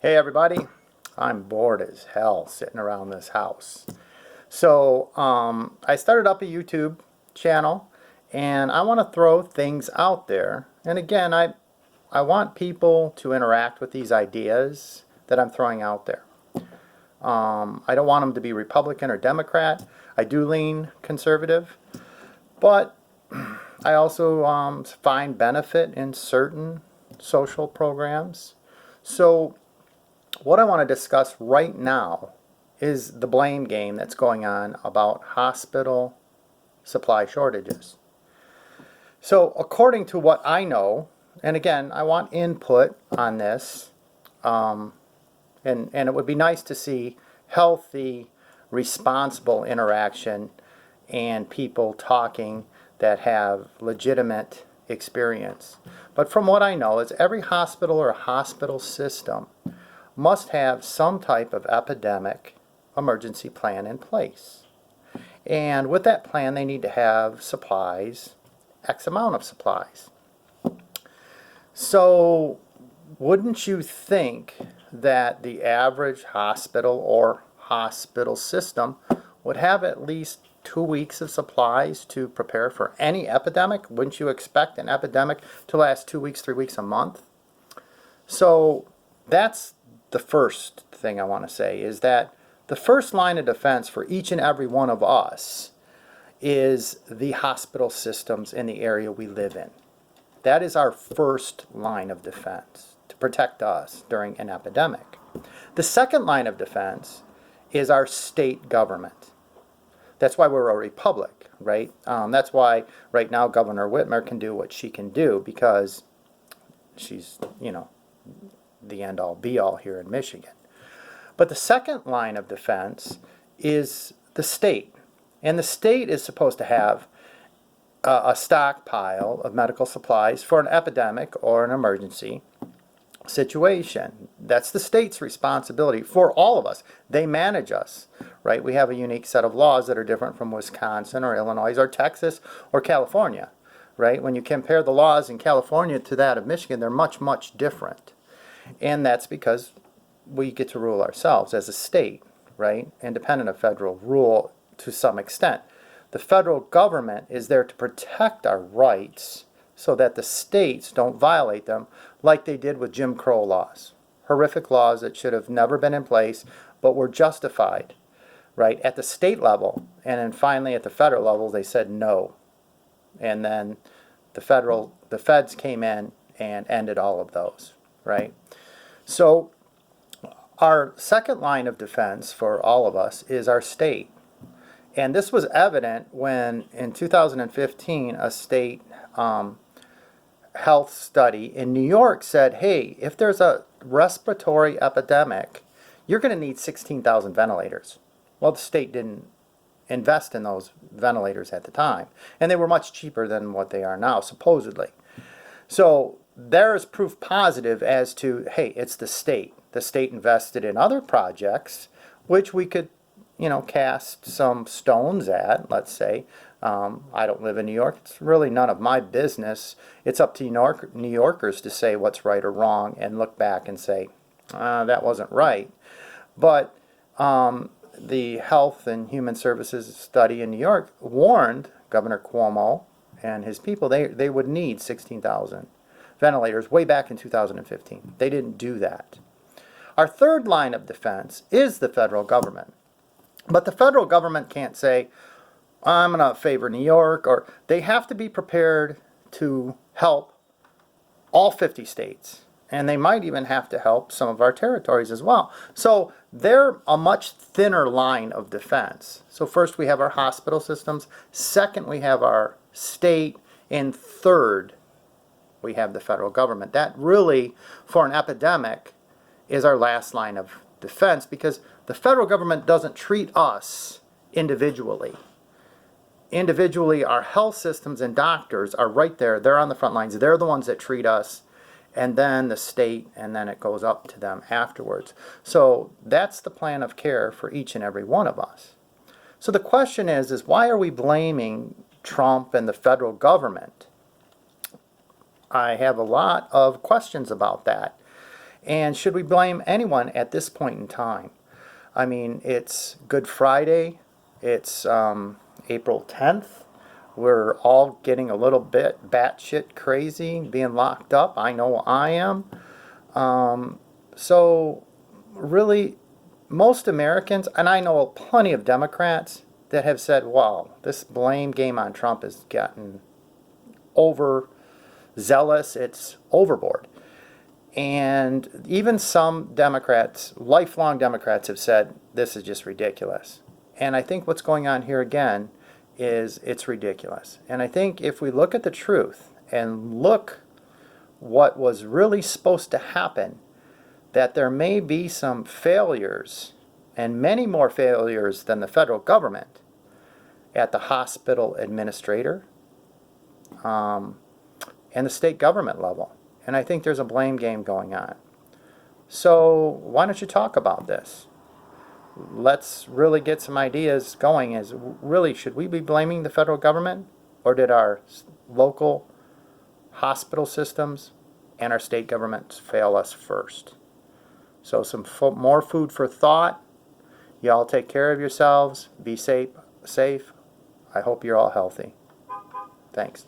Hey everybody, I'm bored as hell sitting around this house. So I started up a YouTube channel and I want to throw things out there. And again, I want people to interact with these ideas that I'm throwing out there. I don't want them to be Republican or Democrat. I do lean conservative, but I also find benefit in certain social programs. So what I want to discuss right now is the blame game that's going on about hospital supply shortages. So according to what I know, and again, I want input on this, and it would be nice to see healthy, responsible interaction and people talking that have legitimate experience. But from what I know is every hospital or hospital system must have some type of epidemic emergency plan in place. And with that plan, they need to have supplies, X amount of supplies. So wouldn't you think that the average hospital or hospital system would have at least 2 weeks of supplies to prepare for any epidemic? Wouldn't you expect an epidemic to last 2 weeks, 3 weeks, a month? So that's the first thing I want to say, is that the first line of defense for each and every one of us is the hospital systems in the area we live in. That is our first line of defense to protect us during an epidemic. The second line of defense is our state government. That's why we're a republic, right? That's why right now Governor Whitmer can do what she can do, because she's, the end-all be-all here in Michigan. But the second line of defense is the state. And the state is supposed to have a stockpile of medical supplies for an epidemic or an emergency situation. That's the state's responsibility for all of us. They manage us, right? We have a unique set of laws that are different from Wisconsin or Illinois or Texas or California, right? When you compare the laws in California to that of Michigan, they're much, much different. And that's because we get to rule ourselves as a state, right? Independent of federal rule to some extent. The federal government is there to protect our rights so that the states don't violate them like they did with Jim Crow laws. Horrific laws that should have never been in place but were justified, right? At the state level, and then finally at the federal level they said no. And then the feds came in and ended all of those, right? So our second line of defense for all of us is our state. And this was evident when in 2015 a state health study in New York said, hey, if there's a respiratory epidemic, you're going to need 16,000 ventilators. Well, the state didn't invest in those ventilators at the time. And they were much cheaper than what they are now, supposedly. So there's proof positive as to, hey, it's the state. The state invested in other projects, which we could, cast some stones at, let's say. I don't live in New York. It's really none of my business. It's up to New Yorkers to say what's right or wrong and look back and say, that wasn't right. But the Health and Human Services study in New York warned Governor Cuomo and his people they would need 16,000 ventilators way back in 2015. They didn't do that. Our third line of defense is the federal government. But the federal government can't say, I'm going to favor New York, or they have to be prepared to help all 50 states. And they might even have to help some of our territories as well. So they're a much thinner line of defense. So first we have our hospital systems. Second, we have our state. And third, we have the federal government. That really, for an epidemic, is our last line of defense, because the federal government doesn't treat us individually. Individually, our health systems and doctors are right there. They're on the front lines. They're the ones that treat us, and then the state, and then it goes up to them afterwards. So that's the plan of care for each and every one of us. So the question is why are we blaming Trump and the federal government? I have a lot of questions about that. And should we blame anyone at this point in time? I mean, it's Good Friday. It's April 10th. We're all getting a little bit batshit crazy, being locked up. I know I am. So really, most Americans, and I know plenty of Democrats that have said, wow, this blame game on Trump has gotten overzealous. It's overboard. And even some Democrats, lifelong Democrats, have said this is just ridiculous. And I think what's going on here again is it's ridiculous. And I think if we look at the truth and look what was really supposed to happen, that there may be some failures, and many more failures than the federal government, at the hospital administrator and the state government level. And I think there's a blame game going on. So why don't you talk about this? Let's really get some ideas going. Is really, should we be blaming the federal government, or did our local hospital systems and our state governments fail us first? So some more food for thought. Y'all take care of yourselves. Be safe. I hope you're all healthy. Thanks.